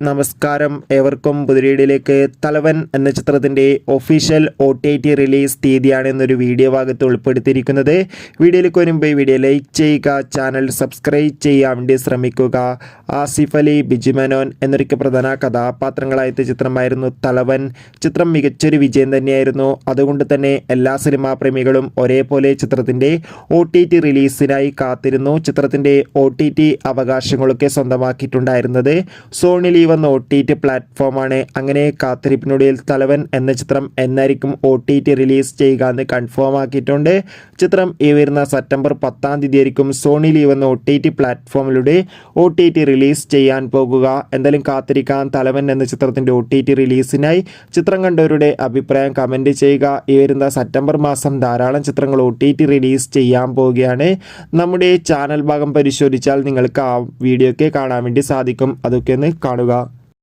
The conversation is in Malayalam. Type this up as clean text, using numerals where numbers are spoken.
നമസ്കാരം, ഏവർക്കും പുതിരീടിലേക്ക്. തലവൻ എന്ന ചിത്രത്തിൻ്റെ ഒഫീഷ്യൽ OTT റിലീസ് തീയതിയാണ് എന്നൊരു വീഡിയോ ഭാഗത്ത് ഉൾപ്പെടുത്തിയിരിക്കുന്നത്. വീഡിയോയിലേക്ക് വരുമ്പോൾ ഈ വീഡിയോ ലൈക്ക് ചെയ്യുക, ചാനൽ സബ്സ്ക്രൈബ് ചെയ്യാൻ വേണ്ടി ശ്രമിക്കുക. ആസിഫ് അലി, ബിജു മേനോൻ എന്നൊക്കെ പ്രധാന കഥാപാത്രങ്ങളായ ചിത്രമായിരുന്നു തലവൻ. ചിത്രം മികച്ചൊരു വിജയം തന്നെയായിരുന്നു. അതുകൊണ്ട് തന്നെ എല്ലാ സിനിമാ പ്രേമികളും ഒരേപോലെ ചിത്രത്തിൻ്റെ OTT റിലീസിനായി കാത്തിരുന്നു. ചിത്രത്തിൻ്റെ OTT അവകാശങ്ങളൊക്കെ സ്വന്തമാക്കിയിട്ടുണ്ടായിരുന്നത് സോണി ലീവ് എന്ന OTT പ്ലാറ്റ്ഫോമാണ്. അങ്ങനെ കാത്തിരിപ്പിനൊടുവിൽ തലവൻ എന്ന ചിത്രം എന്നായിരിക്കും OTT റിലീസ് ചെയ്യുക എന്ന് കൺഫേം ആക്കിയിട്ടുണ്ട്. ചിത്രം ഈ വരുന്ന സെപ്റ്റംബർ 10-ാം തീയതി ആയിരിക്കും സോണി ലീവ് എന്ന OTT പ്ലാറ്റ്ഫോമിലൂടെ OTT റിലീസ് ചെയ്യാൻ പോകുക. എന്തായാലും കാത്തിരിക്കാൻ തലവൻ എന്ന ചിത്രത്തിൻ്റെ OTT റിലീസിനായി. ചിത്രം കണ്ടവരുടെ അഭിപ്രായം കമൻറ്റ് ചെയ്യുക. ഈ വരുന്ന സെപ്റ്റംബർ മാസം ധാരാളം ചിത്രങ്ങൾ OTT റിലീസ് ചെയ്യാൻ പോവുകയാണ്. നമ്മുടെ ചാനൽ ഭാഗം പരിശോധിച്ചാൽ നിങ്ങൾക്ക് ആ വീഡിയോ ഒക്കെ കാണാൻ വേണ്ടി സാധിക്കും. അതൊക്കെ ഒന്ന് കാണുക.